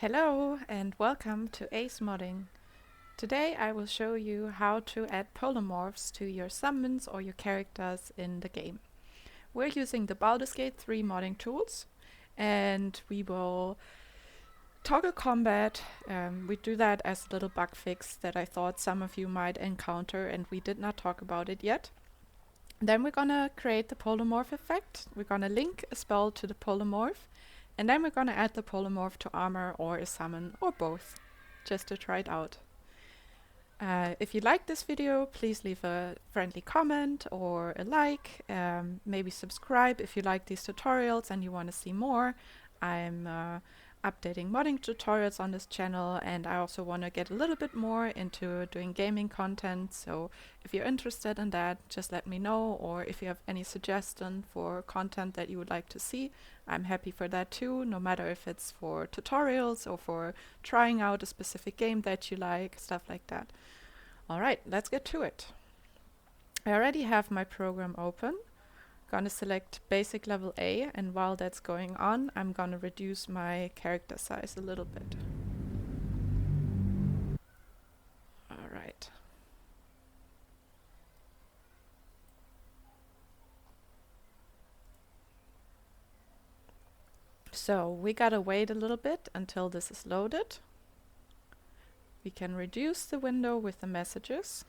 Hello and welcome to ASE Modding. Today I will show you how to add polymorphs to your summons or your characters in the game. We're using the BG3 Modding Tools and we will toggle combat. We do that as a little bug fix that I thought some of you might encounter and we did not talk about it yet. Then we're gonna create the polymorph effect. We're gonna link a spell to the polymorph. And then we're going to add the polymorph to armor or a summon or both, just to try it out. If you like this video, please leave a friendly comment or a like. Maybe subscribe if you like these tutorials and you want to see more. I'm updating modding tutorials on this channel, and I also want to get a little bit more into doing gaming content. So if you're interested in that, just let me know, or if you have any suggestion for content that you would like to see, I'm happy for that too, no matter if it's for tutorials or for trying out a specific game that you like, stuff like that. Alright, let's get to it. I already have my program open. Gonna select basic level A, and while that's going on, I'm gonna reduce my character size a little bit. Alright. So we gotta wait a little bit until this is loaded. We can reduce the window with the messages,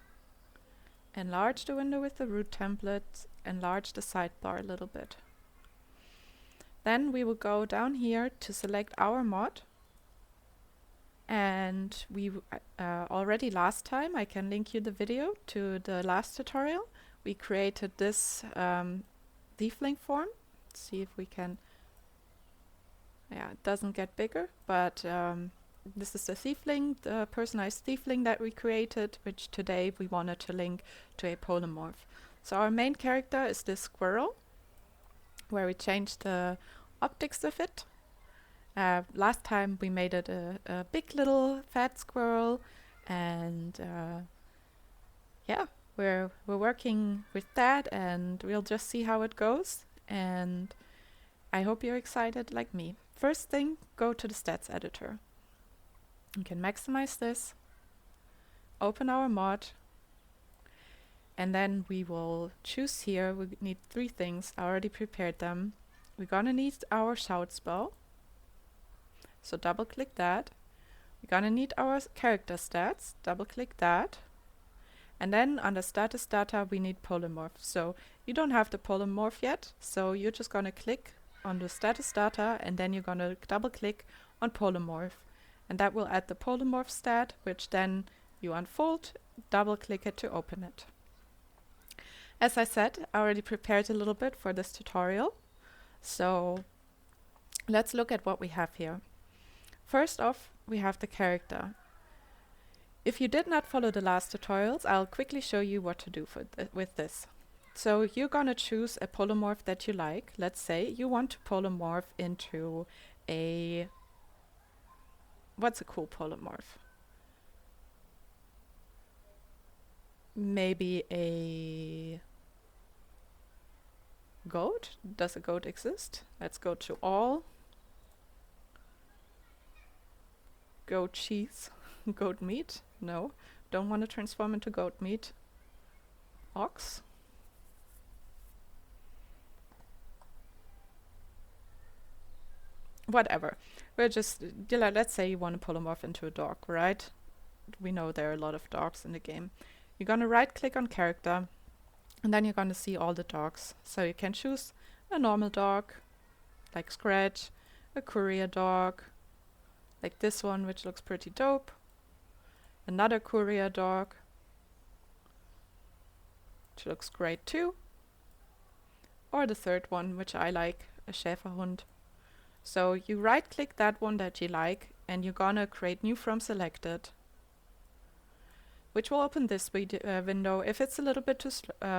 enlarge the window with the root template, enlarge the sidebar a little bit. Then we will go down here to select our mod, and we already last time, I can link you the video to the last tutorial, we created this tiefling form. Let's see if we can, yeah, it doesn't get bigger, but this is the tiefling, the personalized tiefling that we created, which today we wanted to link to a polymorph. So our main character is this squirrel, where we changed the optics of it. Last time we made it a big little fat squirrel, and yeah, we're working with that, and we'll just see how it goes. And I hope you're excited like me. First thing, go to the stats editor. You can maximize this, open our mod, and then we will choose here. We need 3 things. I already prepared them. We're gonna need our shout spell, so double click that. We're gonna need our character stats, double click that. And then under status data we need polymorph. So you don't have the polymorph yet, so you're just gonna click on the status data, and then you're gonna double click on polymorph. And that will add the polymorph stat, which then you unfold, double click it to open it. As I said, I already prepared a little bit for this tutorial. So let's look at what we have here. First off, we have the character. If you did not follow the last tutorials, I'll quickly show you what to do with this. So you're gonna choose a polymorph that you like. Let's say you want to polymorph into a... What's a cool polymorph? Maybe a goat? Does a goat exist? Let's go to all. Goat cheese. Goat meat? No. Don't want to transform into goat meat. Ox? Whatever. We're just, let's say you want to polymorph into a dog, right? We know there are a lot of dogs in the game. You're gonna right click on character, and then you're gonna see all the dogs. So you can choose a normal dog, like Scratch, a courier dog, like this one, which looks pretty dope, another courier dog, which looks great too, or the third one, which I like, a Schäferhund. So you right click that one that you like, and you're gonna create new from selected, which will open this window. If it's a little bit too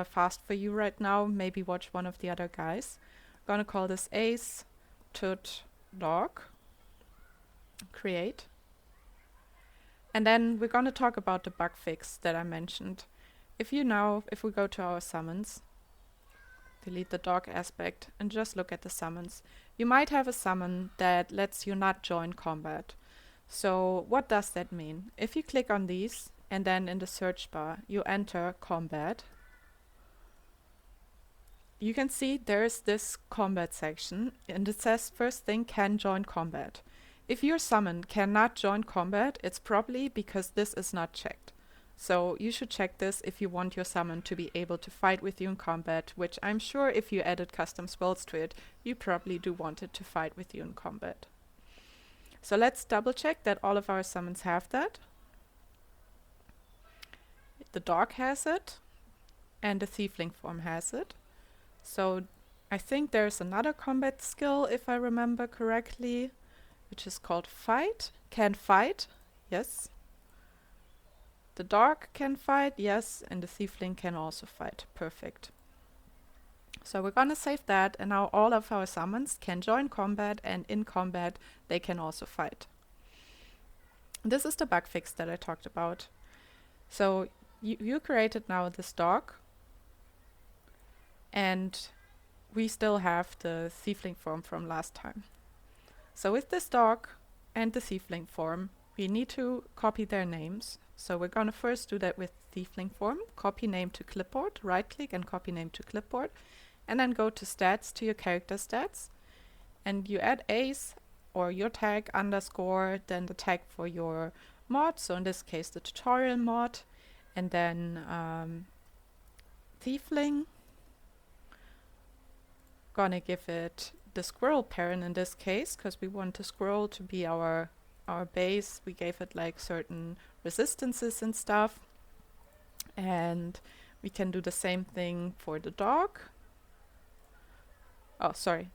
fast for you right now, maybe watch one of the other guys. I'm gonna call this ASE Dog, create. And then we're gonna talk about the bug fix that I mentioned. If we go to our summons, delete the dog aspect and just look at the summons. You might have a summon that lets you not join combat. So what does that mean? If you click on these and then in the search bar you enter combat, you can see there's this combat section and it says first thing, can join combat. If your summon cannot join combat, it's probably because this is not checked. So you should check this if you want your summon to be able to fight with you in combat, which I'm sure if you added custom spells to it, you probably do want it to fight with you in combat. So let's double check that all of our summons have that. The dog has it and the tiefling form has it. So I think there's another combat skill, if I remember correctly, which is called fight. Can fight, yes. The dog can fight, yes, and the tiefling can also fight. Perfect. So we're gonna save that, and now all of our summons can join combat, and in combat they can also fight. This is the bug fix that I talked about. So you created now this dog, and we still have the tiefling form from last time. So with this dog and the tiefling form, we need to copy their names. So we're going to first do that with tiefling form, copy name to clipboard, right click and copy name to clipboard, and then go to stats, to your character stats, and you add ASE or your tag underscore, then the tag for your mod, so in this case the tutorial mod, and then tiefling, gonna give it the squirrel parent in this case, because we want the squirrel to be our base. We gave it like certain resistances and stuff, and we can do the same thing for the dog. Oh, sorry.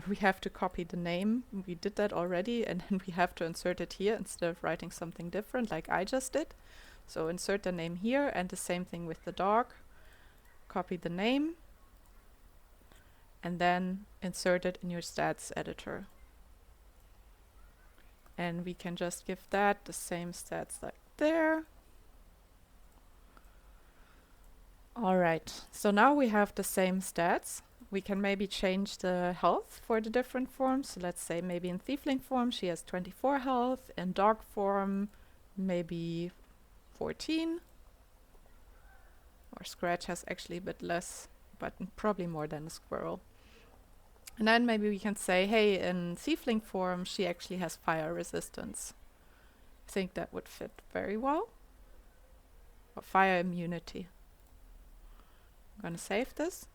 We have to copy the name. We did that already, and then we have to insert it here instead of writing something different like I just did. So insert the name here, and the same thing with the dog. Copy the name, and then insert it in your stats editor. And we can just give that the same stats like there. Alright, so now we have the same stats. We can maybe change the health for the different forms. So let's say maybe in tiefling form she has 24 health, in dog form maybe 14. Or Scratch has actually a bit less, but probably more than a squirrel. And then maybe we can say, hey, in tiefling form, she actually has fire resistance. I think that would fit very well. Or fire immunity. I'm gonna save this.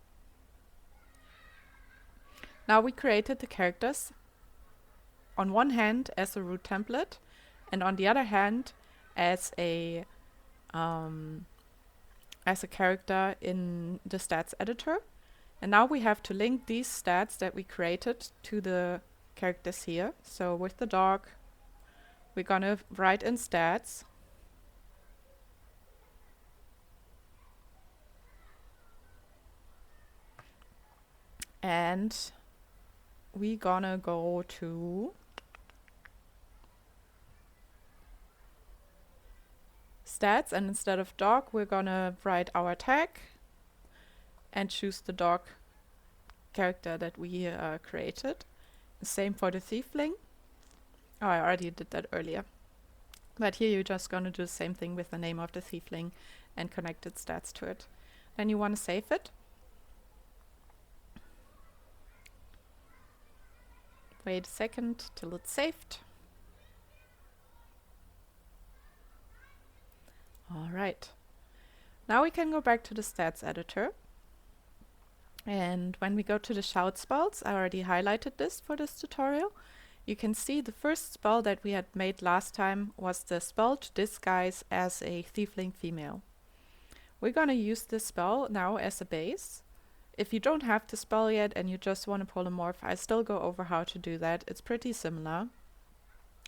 Now we created the characters on one hand as a root template, and on the other hand as a character in the stats editor. And now we have to link these stats that we created to the characters here. So with the dog, we're gonna write in stats. And we're gonna go to stats, and instead of dog, we're gonna write our tag and choose the dog character that we created. Same for the tiefling. Oh, I already did that earlier. But here you're just going to do the same thing with the name of the tiefling and connected stats to it. Then you want to save it. Wait a second till it's saved. Alright. Now we can go back to the stats editor. And when we go to the shout spells, I already highlighted this for this tutorial. You can see the first spell that we had made last time was the spell to disguise as a tiefling female. We're gonna use this spell now as a base. If you don't have the spell yet and you just want to polymorph, I still go over how to do that. It's pretty similar.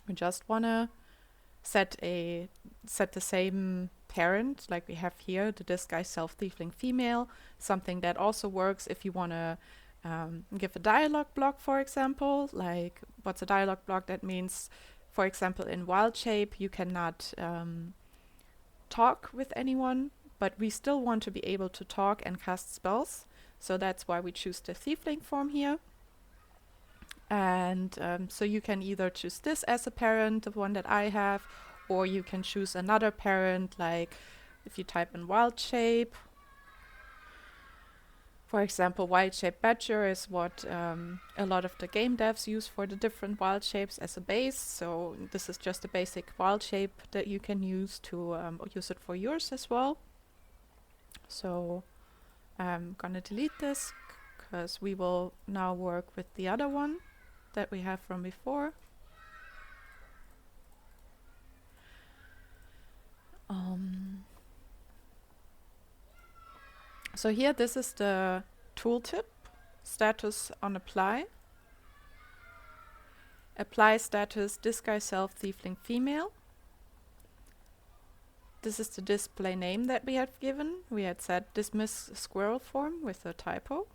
We just wanna set the same parent like we have here, the disguise self tiefling female, something that also works if you want to give a dialogue block, for example. Like, what's a dialogue block? That means, for example, in wildhsape you cannot talk with anyone, but we still want to be able to talk and cast spells, so that's why we choose the tiefling form here. And so you can either choose this as a parent, the one that I have, or you can choose another parent, like if you type in wildhsape. For example, wildhsape badger is what a lot of the game devs use for the different wildshapes as a base. So this is just a basic wildhsape that you can use to use it for yours as well. So I'm gonna delete this because we will now work with the other one that we have from before. So here, this is the tooltip status on apply. Apply status disguise self tiefling female. This is the display name that we had given. We had said dismiss squirrel form with a typo.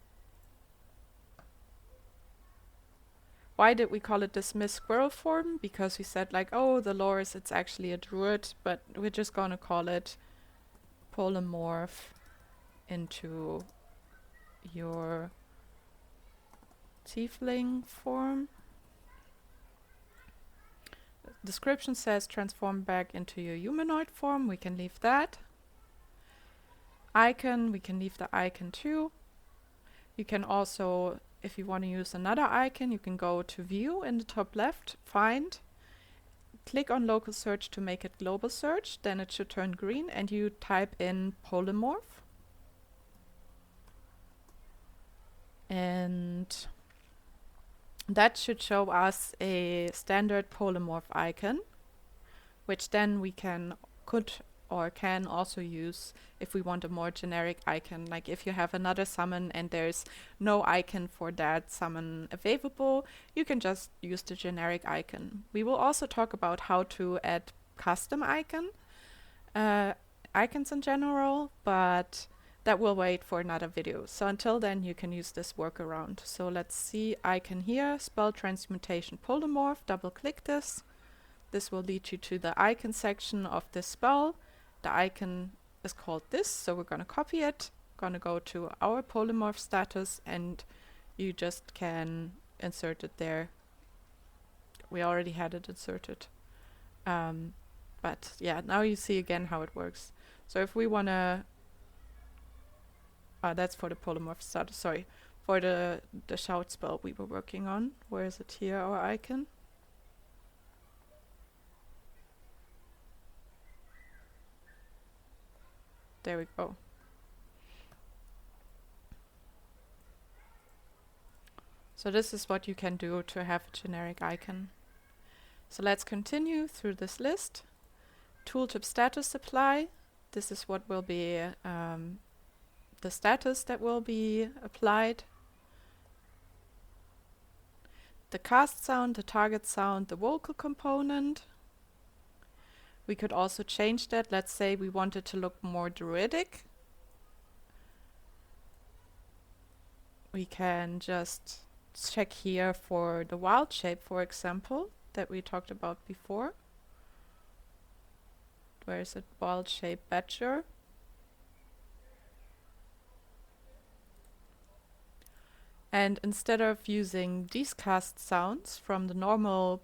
Why did we call it dismiss squirrel form? Because we said like, oh, the lore is it's actually a druid, but we're just gonna call it polymorph into your tiefling form. Description says transform back into your humanoid form. We can leave that. Icon, we can leave the icon too. You can also, if you want to use another icon, you can go to view in the top left, find, click on local search to make it global search, then it should turn green and you type in polymorph. And that should show us a standard polymorph icon, which then we can also use if we want a more generic icon. Like if you have another summon and there's no icon for that summon available, you can just use the generic icon. We will also talk about how to add custom icons in general, but that will wait for another video. So until then, you can use this workaround. So let's see icon here, spell transmutation polymorph, double click this. This will lead you to the icon section of this spell. The icon is called this, so we're gonna copy it, gonna go to our polymorph status, and you just can insert it there. We already had it inserted. But yeah, now you see again how it works. So if we wanna that's for the polymorph status, sorry. For the shout spell we were working on. Where is it here, our icon? There we go. So this is what you can do to have a generic icon. So let's continue through this list. Tooltip status apply. This is what will be the status that will be applied. The cast sound, the target sound, the vocal component. We could also change that. Let's say we want it to look more druidic. We can just check here for the wildhsape, for example, that we talked about before. Where is it? Wildhsape badger. And instead of using these cast sounds from the normal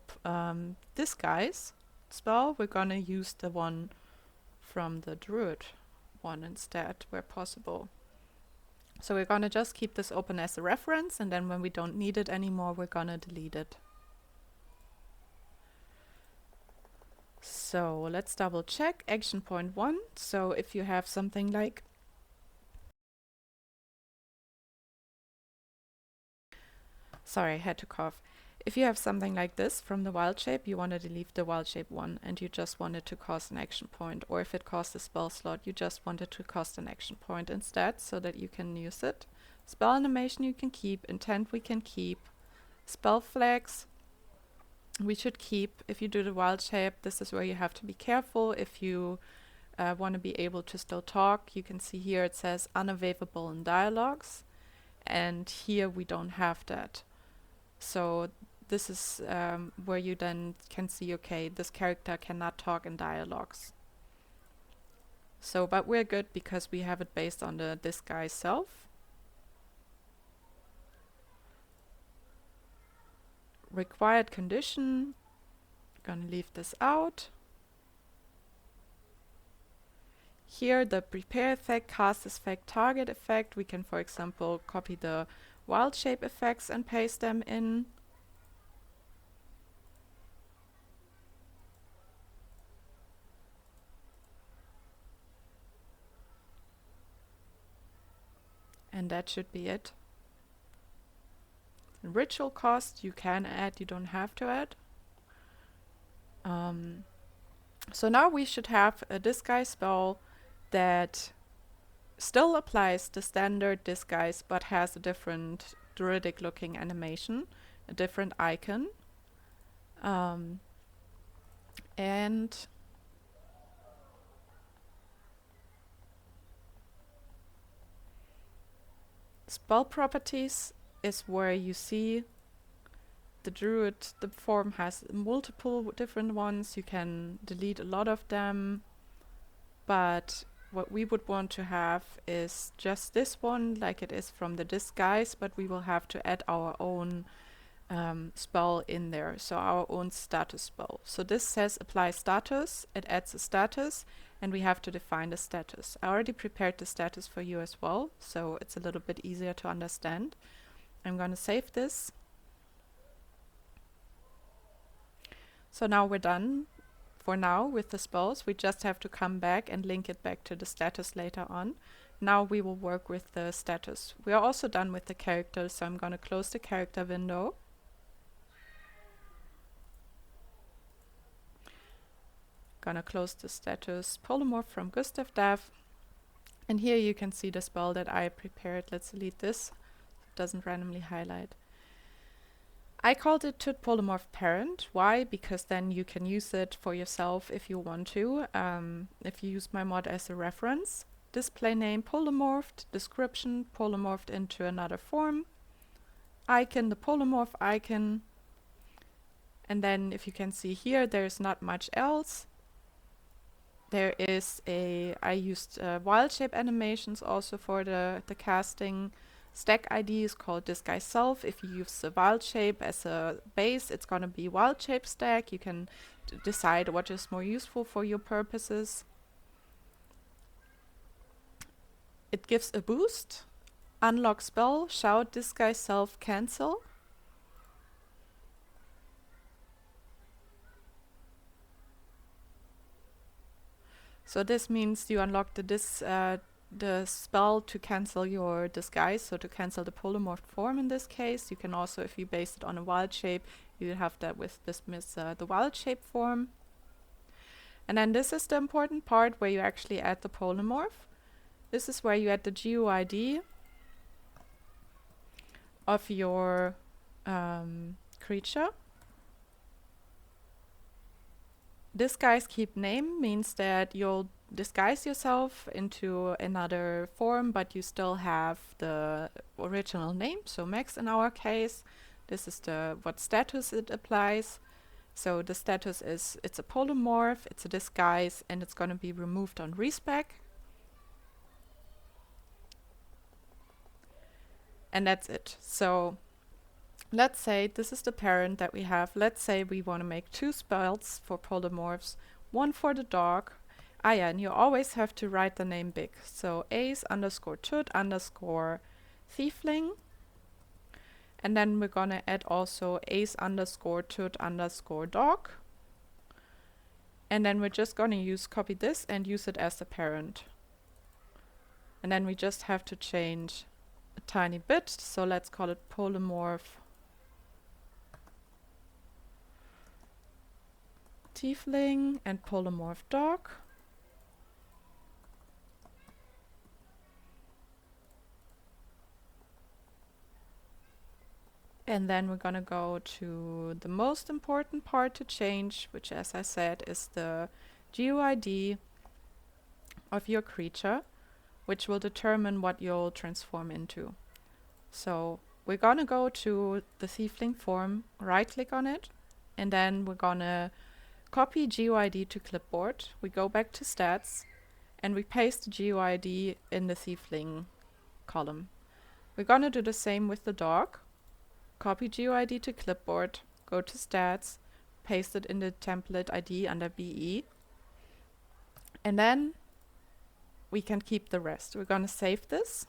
disguise spell, we're gonna use the one from the druid one instead, where possible. So we're gonna just keep this open as a reference, and then when we don't need it anymore, we're gonna delete it. So let's double check action point 1. So if you have something like sorry, I had to cough. If you have something like this from the wildhsape, you want to delete the wildhsape one and you just want it to cost an action point. Or if it costs a spell slot, you just want it to cost an action point instead so that you can use it. Spell animation you can keep, intent we can keep, spell flags we should keep. If you do the wildhsape, this is where you have to be careful. If you want to be able to still talk, you can see here it says unavailable in dialogues, and here we don't have that. So this is where you then can see, okay, this character cannot talk in dialogues. So, but we're good because we have it based on this guy's self. required condition, gonna leave this out. Here the prepare effect, cast effect, target effect, we can for example copy the wildhsape effects and paste them in. And that should be it. Ritual cost you can add, you don't have to add. So now we should have a disguise spell that still applies the standard disguise but has a different druidic looking animation, a different icon. And spell properties is where you see the druid, the form has multiple different ones. You can delete a lot of them, but what we would want to have is just this one like it is from the disguise, but we will have to add our own spell in there, so our own status spell. So this says apply status, it adds a status, and we have to define the status. I already prepared the status for you as well, so it's a little bit easier to understand. I'm going to save this. So now we're done for now with the spells. We just have to come back and link it back to the status later on. Now we will work with the status. We are also done with the character, so I'm going to close the character window. Gonna close the status polymorph from Gustav Dev. And here you can see the spell that I prepared. Let's delete this, so it doesn't randomly highlight. I called it to polymorph parent. Why? Because then you can use it for yourself if you want to. If you use my mod as a reference. Display name polymorphed, description polymorphed into another form, icon the polymorph icon, and then if you can see here there's not much else. There is I used wildhsape animations also for the casting. Stack ID is called disguise self. If you use the wildhsape as a base, it's going to be wildhsape stack. You can decide what is more useful for your purposes. It gives a boost. Unlock spell, shout, disguise self, cancel. So this means you unlock the spell to cancel your disguise, so to cancel the polymorphed form in this case. You can also, if you base it on a wildhsape, you have that with dismiss the wildhsape form. And then this is the important part where you actually add the polymorph. This is where you add the GUID of your creature. Disguise keep name means that you'll disguise yourself into another form, but you still have the original name, so Max in our case. This is what status it applies. So the status is it's a polymorph, it's a disguise, and it's going to be removed on respec. And that's it. So let's say this is the parent that we have. Let's say we want to make 2 spells for polymorphs, one for the dog. Yeah, and you always have to write the name big. So ASE _ tut _ thiefling. And then we're going to add also ASE _ tut _ dog. And then we're just going to copy this and use it as the parent. And then we just have to change a tiny bit. So let's call it polymorph tiefling and polymorph dog. And then we're gonna go to the most important part to change, which, as I said, is the GUID of your creature, which will determine what you'll transform into. So we're gonna go to the tiefling form, right click on it, and then we're gonna copy GUID to clipboard. We go back to stats and we paste the GUID in the tiefling column. We're gonna do the same with the dog. Copy GUID to clipboard, go to stats, paste it in the template ID under BE, and then we can keep the rest. We're going to save this.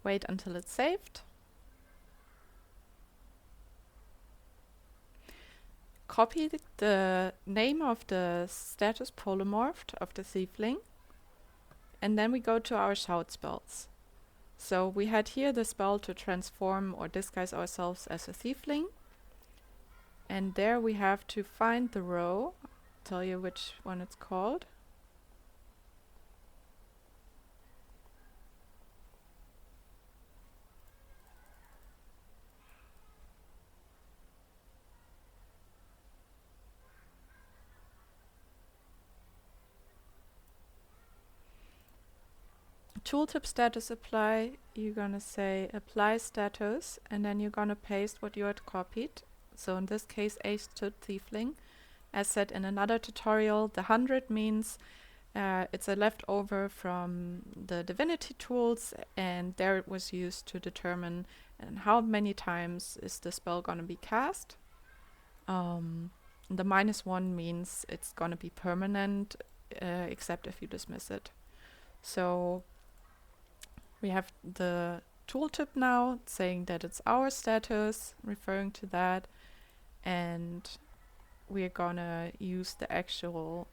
Wait until it's saved. Copy the name of the status polymorphed of the thiefling, and then we go to our shout spells. So we had here the spell to transform or disguise ourselves as a thiefling, and there we have to find the row. I'll tell you which one it's called. Tooltip status apply, you're gonna say apply status, and then you're gonna paste what you had copied. So in this case, ASE Tiefling. As said in another tutorial, the 100 means it's a leftover from the divinity tools, and there it was used to determine how many times is the spell gonna be cast. The -1 means it's gonna be permanent, except if you dismiss it. So we have the tooltip now saying that it's our status, referring to that, and we're gonna use the actual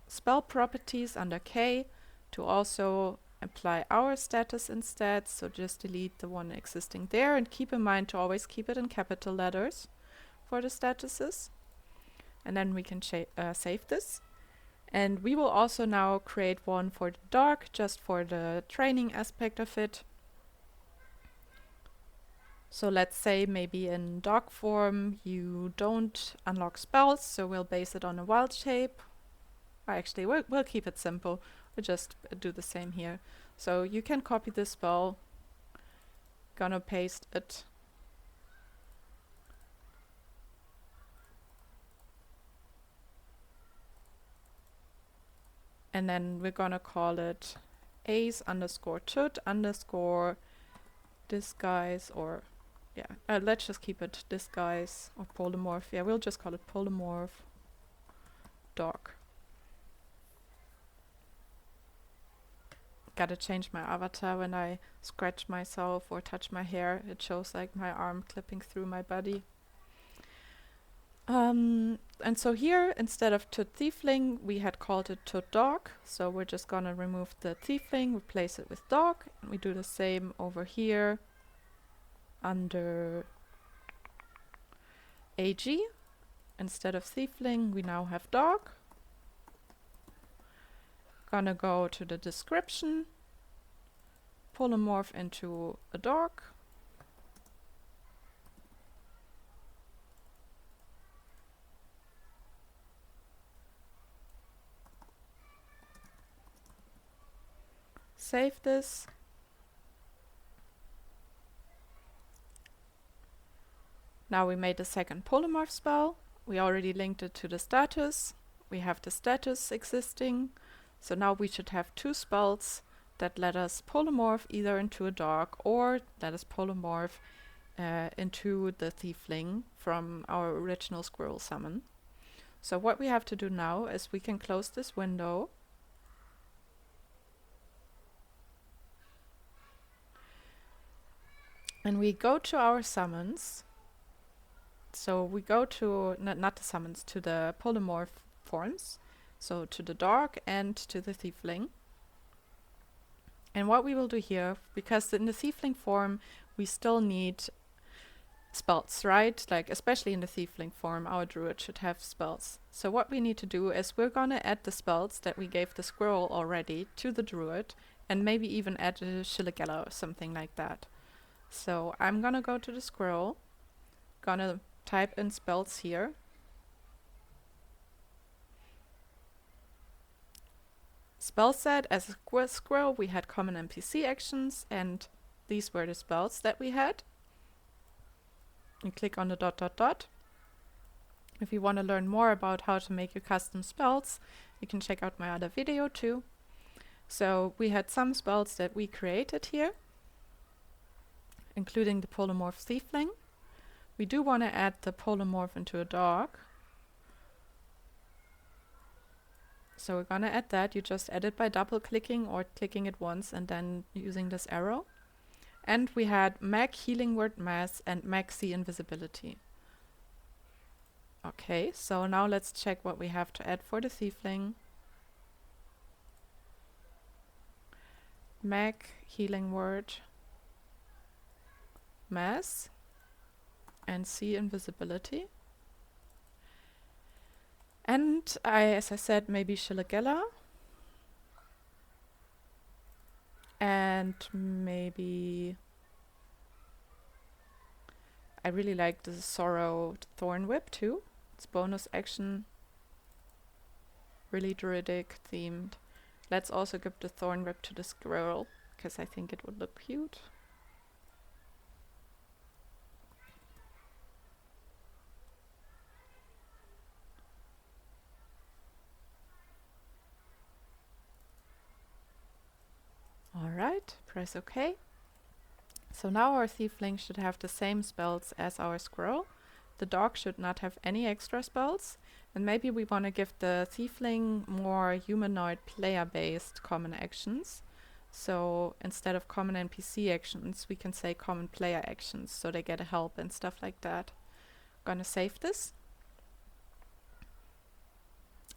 spell properties under K to also apply our status instead. So just delete the one existing there, and keep in mind to always keep it in capital letters for the statuses. And then we can save this. And we will also now create one for the dark, just for the training aspect of it. So let's say maybe in dark form you don't unlock spells, so we'll base it on a wildhsape. Actually, we'll keep it simple. We'll just do the same here. So you can copy this spell, gonna paste it. And then we're gonna call it ASE_tut_disguise, or yeah, let's just keep it disguise or polymorph. Yeah, we'll just call it polymorph dark. Gotta change my avatar when I scratch myself or touch my hair. It shows like my arm clipping through my body. And so here, instead of tut thiefling, we had called it tut dog. So we're just gonna remove the thiefling, replace it with dog. And we do the same over here under AG. Instead of thiefling, we now have dog. Gonna go to the description, polymorph into a dog. Save this. Now we made a second polymorph spell. We already linked it to the status. We have the status existing. So now we should have two spells that let us polymorph either into a dog or let us polymorph into the thiefling from our original squirrel summon. So what we have to do now is we can close this window. And we go to our summons. So we go to, not the summons, to the polymorph forms. So to the dog and to the thiefling. And what we will do here, because in the thiefling form, we still need spells, right? Like, especially in the thiefling form, our druid should have spells. So what we need to do is we're gonna add the spells that we gave the squirrel already to the druid, and maybe even add a shilligella or something like that. So I'm gonna go to the squirrel, gonna type in spells here. Spell set, as a squirrel we had common NPC actions, and these were the spells that we had. You click on the ... If you want to learn more about how to make your custom spells, you can check out my other video too. So we had some spells that we created here, including the polymorph tiefling. We do want to add the polymorph into a dog. So we're going to add that. You just add it by double clicking or clicking it once and then using this arrow. And we had mag healing word mass and mag sea invisibility. Okay, so now let's check what we have to add for the tiefling. Mag healing word mass and sea invisibility. And as I said, maybe Shillagella. And maybe I really like the Sorrow Thorn Whip too. It's bonus action, really druidic themed. Let's also give the Thorn Whip to the squirrel, because I think it would look cute. Alright, press OK. So now our tiefling should have the same spells as our squirrel. The dog should not have any extra spells. And maybe we want to give the tiefling more humanoid player-based common actions. So instead of common NPC actions, we can say common player actions, so they get a help and stuff like that. Gonna save this.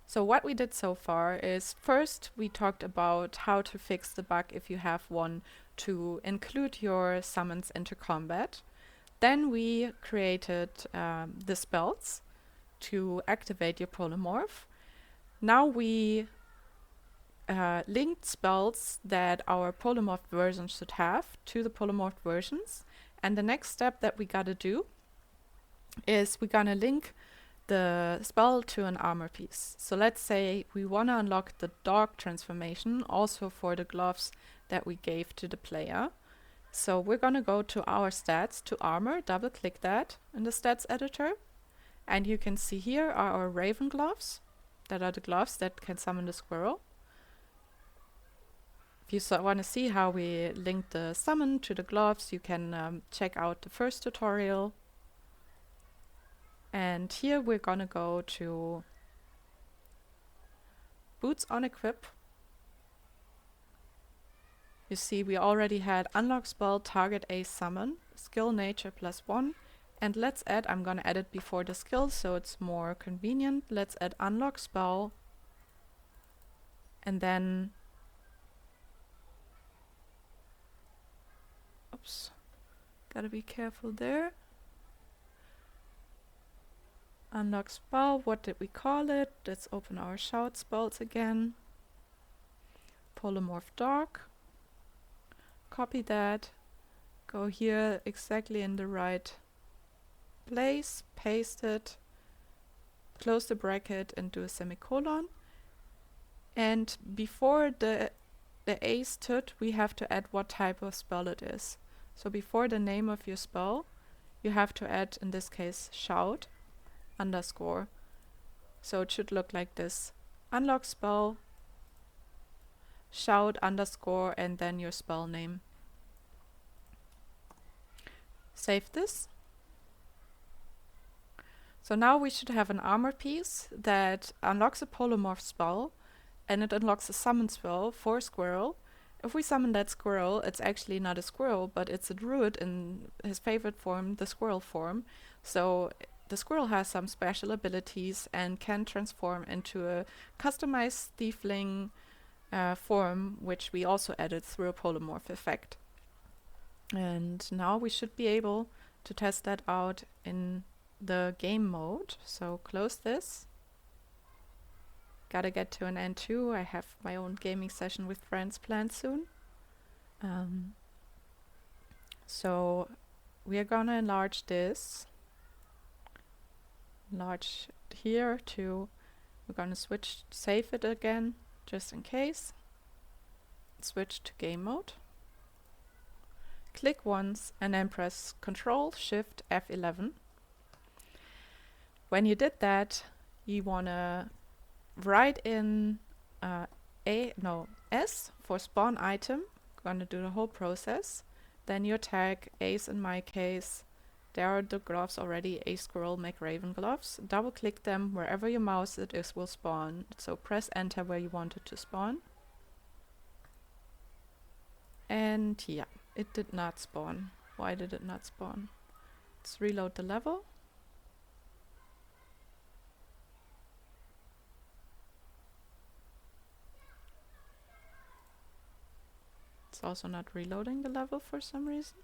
So what we did so far is, first we talked about how to fix the bug if you have one, to include your summons into combat. Then we created the spells to activate your polymorph. Now we linked spells that our polymorph version should have to the polymorph versions. And the next step that we gotta do is we're gonna link the spell to an armor piece. So let's say we want to unlock the dog transformation also for the gloves that we gave to the player. So we're going to go to our stats, to armor, double click that in the stats editor. And you can see here are our raven gloves, that are the gloves that can summon the squirrel. If you want to see how we link the summon to the gloves, you can check out the first tutorial. And here we're gonna go to boots on equip. You see we already had unlock spell, target ASE summon, skill nature +1. And let's add, I'm gonna add it before the skill so it's more convenient. Let's add unlock spell. And then, oops, gotta be careful there. Unlock spell, what did we call it? Let's open our shout spells again. Polymorph dog. Copy that. Go here exactly in the right place. Paste it. Close the bracket and do a semicolon. And before the ASE tut, we have to add what type of spell it is. So before the name of your spell, you have to add, in this case, shout. _. So it should look like this. Unlock spell, shout _ and then your spell name. Save this. So now we should have an armor piece that unlocks a polymorph spell, and it unlocks a summon spell for a squirrel. If we summon that squirrel, it's actually not a squirrel, but it's a druid in his favorite form, the squirrel form. So the squirrel has some special abilities and can transform into a customized tiefling form, which we also added through a polymorph effect. And now we should be able to test that out in the game mode. So close this. Gotta get to an end too. I have my own gaming session with friends planned soon. So we are gonna enlarge this. Enlarge here to, we're gonna save it again, just in case. Switch to game mode. Click once and then press Ctrl Shift F11. When you did that, you want to write in S for spawn item. Going to do the whole process. Then your tag, ASE in my case. There are the gloves already, ASE Squirrel McRaven gloves. Double click them, wherever your mouse it is will spawn. So press enter where you want it to spawn. And yeah, it did not spawn. Why did it not spawn? Let's reload the level. It's also not reloading the level for some reason.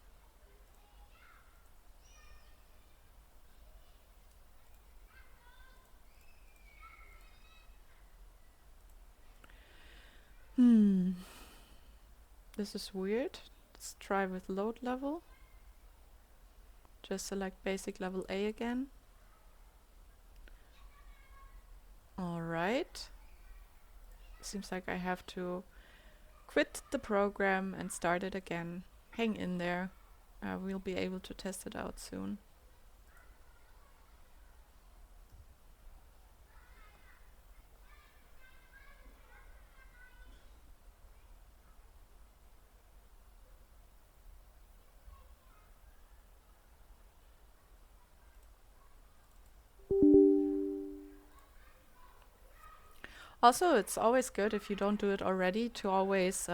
This is weird. Let's try with load level. Just select basic level A again. Alright. Seems like I have to quit the program and start it again. Hang in there. We'll be able to test it out soon. Also, it's always good if you don't do it already to always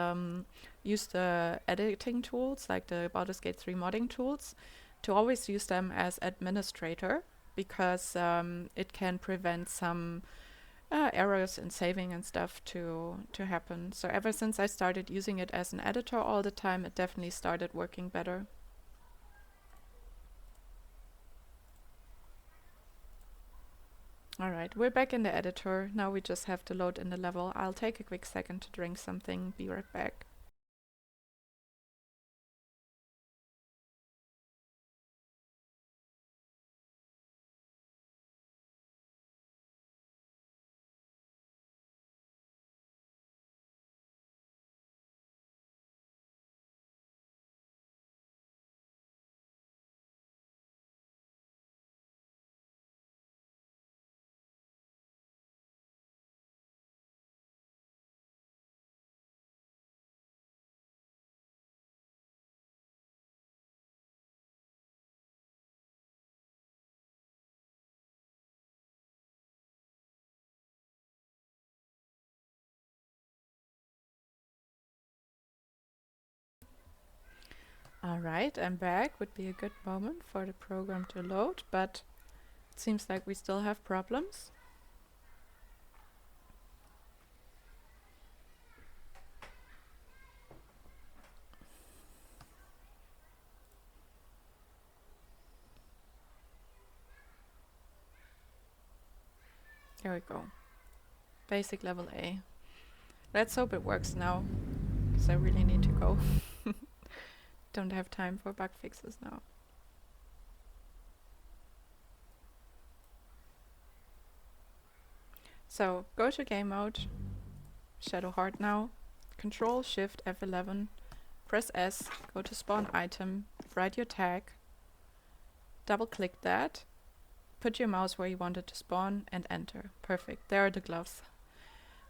use the editing tools, like the BG3 Modding Tools, to always use them as administrator, because it can prevent some errors in saving and stuff to happen. So ever since I started using it as an editor all the time, it definitely started working better. Alright, we're back in the editor. Now we just have to load in the level. I'll take a quick second to drink something. Be right back. Alright, I'm back. Would be a good moment for the program to load, but it seems like we still have problems. Here we go. Basic level A. Let's hope it works now, because I really need to go. Don't have time for bug fixes now. So go to game mode, Shadow Heart now, Control Shift F11, press S, go to spawn item, write your tag, double click that, put your mouse where you want it to spawn and enter. Perfect, there are the gloves.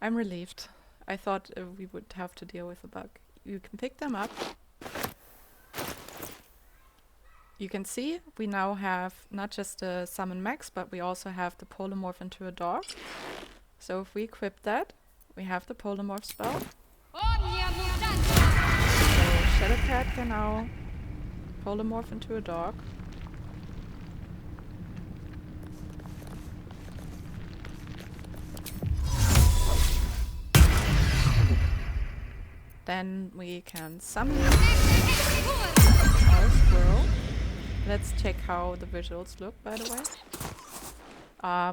I'm relieved. I thought we would have to deal with a bug. You can pick them up. You can see we now have not just the summon max, but we also have the polymorph into a dog. So if we equip that, we have the polymorph spell. So Shadowcat can now polymorph into a dog. Then we can summon our squirrel. Let's check how the visuals look, by the way.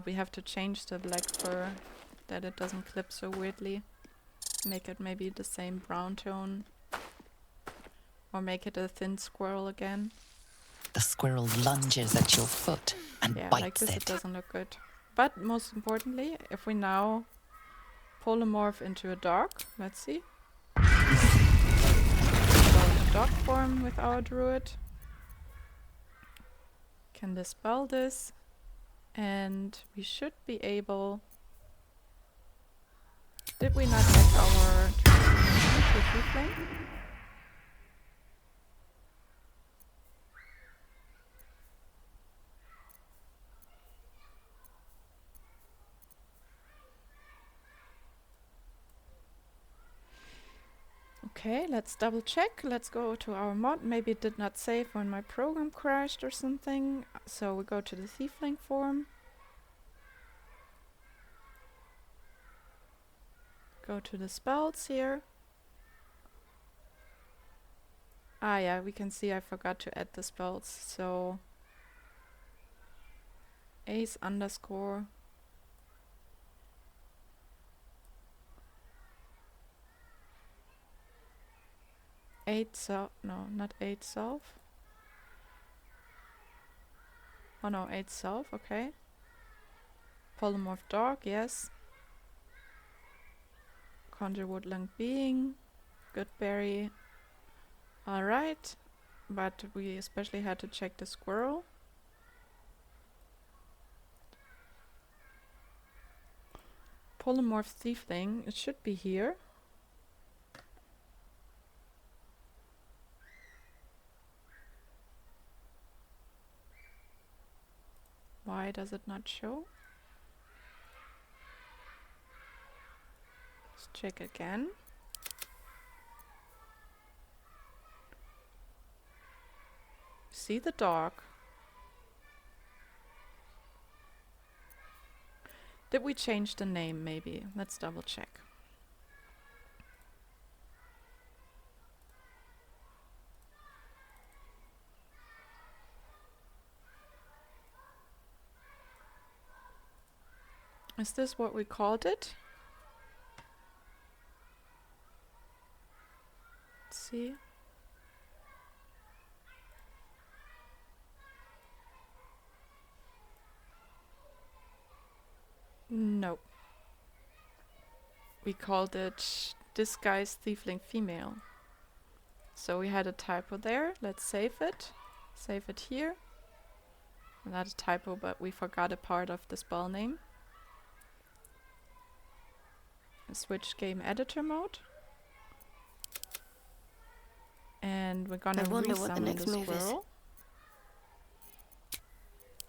We have to change the black fur, that it doesn't clip so weirdly. Make it maybe the same brown tone. Or make it a thin squirrel again. The squirrel lunges at your foot and bites like this, it. it doesn't look good. But most importantly, if we now polymorph into a dog, let's see. Go in dog form with our druid. Can dispel this. And we should be able... Did we not check our transformation to tiefling? Okay, let's double check. Let's go to our mod. Maybe it did not save when my program crashed or something. So we go to the tiefling form. Go to the spells here. Ah yeah, we can see I forgot to add the spells. So ASE underscore eight self, no, not eight self. Oh no, eight self, okay. Polymorph dog, yes. Conjure woodland being, goodberry. Alright, but we especially had to check the squirrel. Polymorph tiefling, it should be here. Why does it not show? Let's check again. See the dog. Did we change the name maybe? Let's double check. Is this what we called it? Let's see. No. We called it disguised tiefling female. So we had a typo there. Let's save it. Save it here. Not a typo, but we forgot a part of the spell name. Switch game editor mode. And we're gonna resummon the squirrel.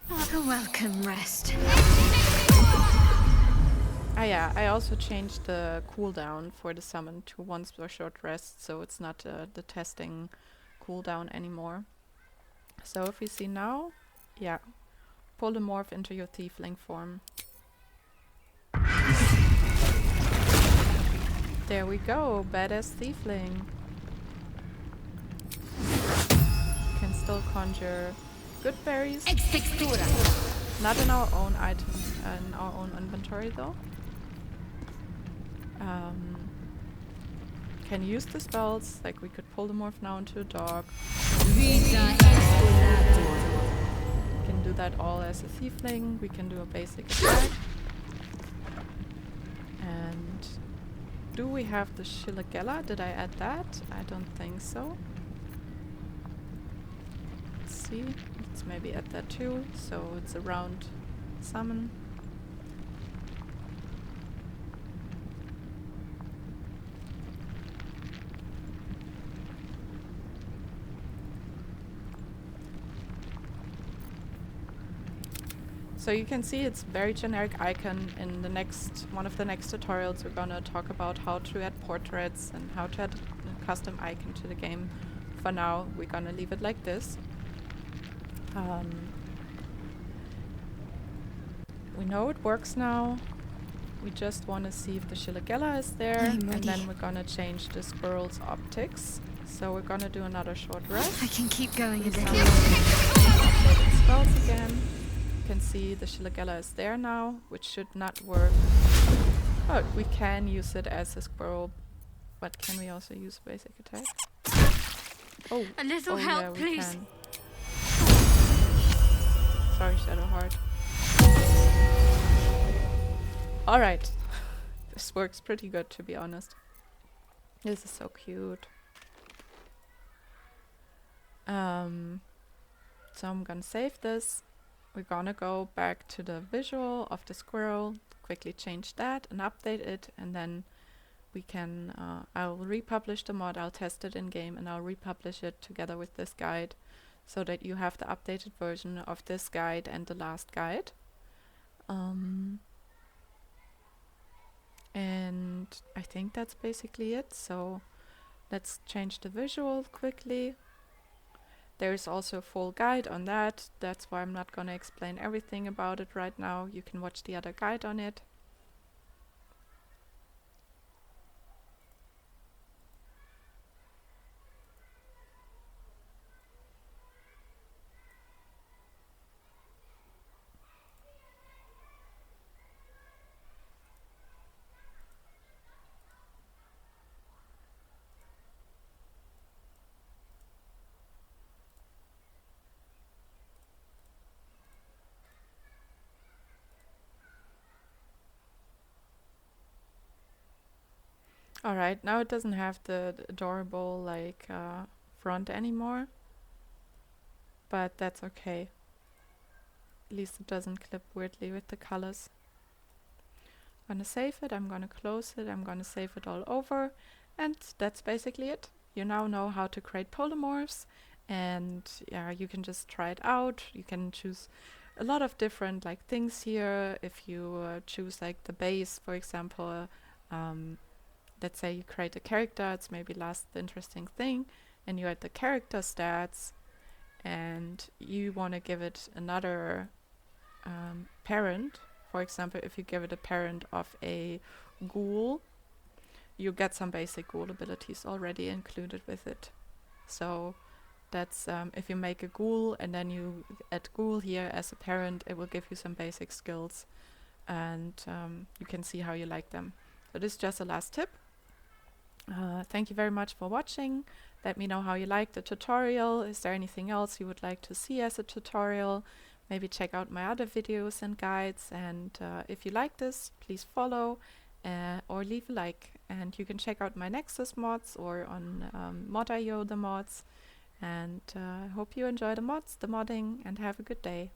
A welcome rest. Ah yeah, I also changed the cooldown for the summon to once per short rest, so it's not the testing cooldown anymore. So if we see now, yeah, polymorph into your tiefling form. There we go, badass tiefling. Can still conjure good berries. Not in our own item, in our own inventory though. Can use the spells, like we could polymorph now into a dog. Can do that all as a tiefling. We can do a basic attack. And do we have the Shilagella? Did I add that? I don't think so. Let's see. Let's maybe add that too. So it's a round summon. So you can see it's very generic icon. In the next one of the next tutorials we're gonna talk about how to add portraits and how to add a custom icon to the game. For now we're gonna leave it like this. We know it works now. We just want to see if the Shilagella is there, and then we're gonna change the squirrel's optics. So we're gonna do another short rest. I can keep going a little. Updated spells again. You can see the Shilagella is there now, which should not work. Oh, we can use it as a squirrel, but can we also use basic attack? Oh, A little yeah, help, we please. can. Sorry, Shadowheart. Alright. This works pretty good, to be honest. This is so cute. So I'm gonna save this. we're gonna go back to the visual of the squirrel, quickly change that and update it, and then we can, I'll republish the mod, I'll test it in game, and I'll republish it together with this guide so that you have the updated version of this guide and the last guide. And I think that's basically it. So let's change the visual quickly. There is also a full guide on that. That's why I'm not going to explain everything about it right now. You can watch the other guide on it. Alright, now it doesn't have the adorable like front anymore, but that's okay. At least it doesn't clip weirdly with the colors. I'm gonna save it, I'm gonna close it, I'm gonna save it all over, and that's basically it. You now know how to create polymorphs, and yeah, you can just try it out. You can choose a lot of different like things here. If you choose like the base, for example, let's say you create a character, it's maybe last interesting thing, and you add the character stats, and you want to give it another parent. For example, if you give it a parent of a ghoul, you get some basic ghoul abilities already included with it. So that's if you make a ghoul and then you add ghoul here as a parent, it will give you some basic skills, and you can see how you like them. So this is just a last tip. Thank you very much for watching. Let me know how you liked the tutorial. Is there anything else you would like to see as a tutorial? Maybe check out my other videos and guides, and if you like this, please follow or leave a like. And you can check out my Nexus mods or on Mod.io the mods. And hope you enjoy the mods, the modding, and have a good day.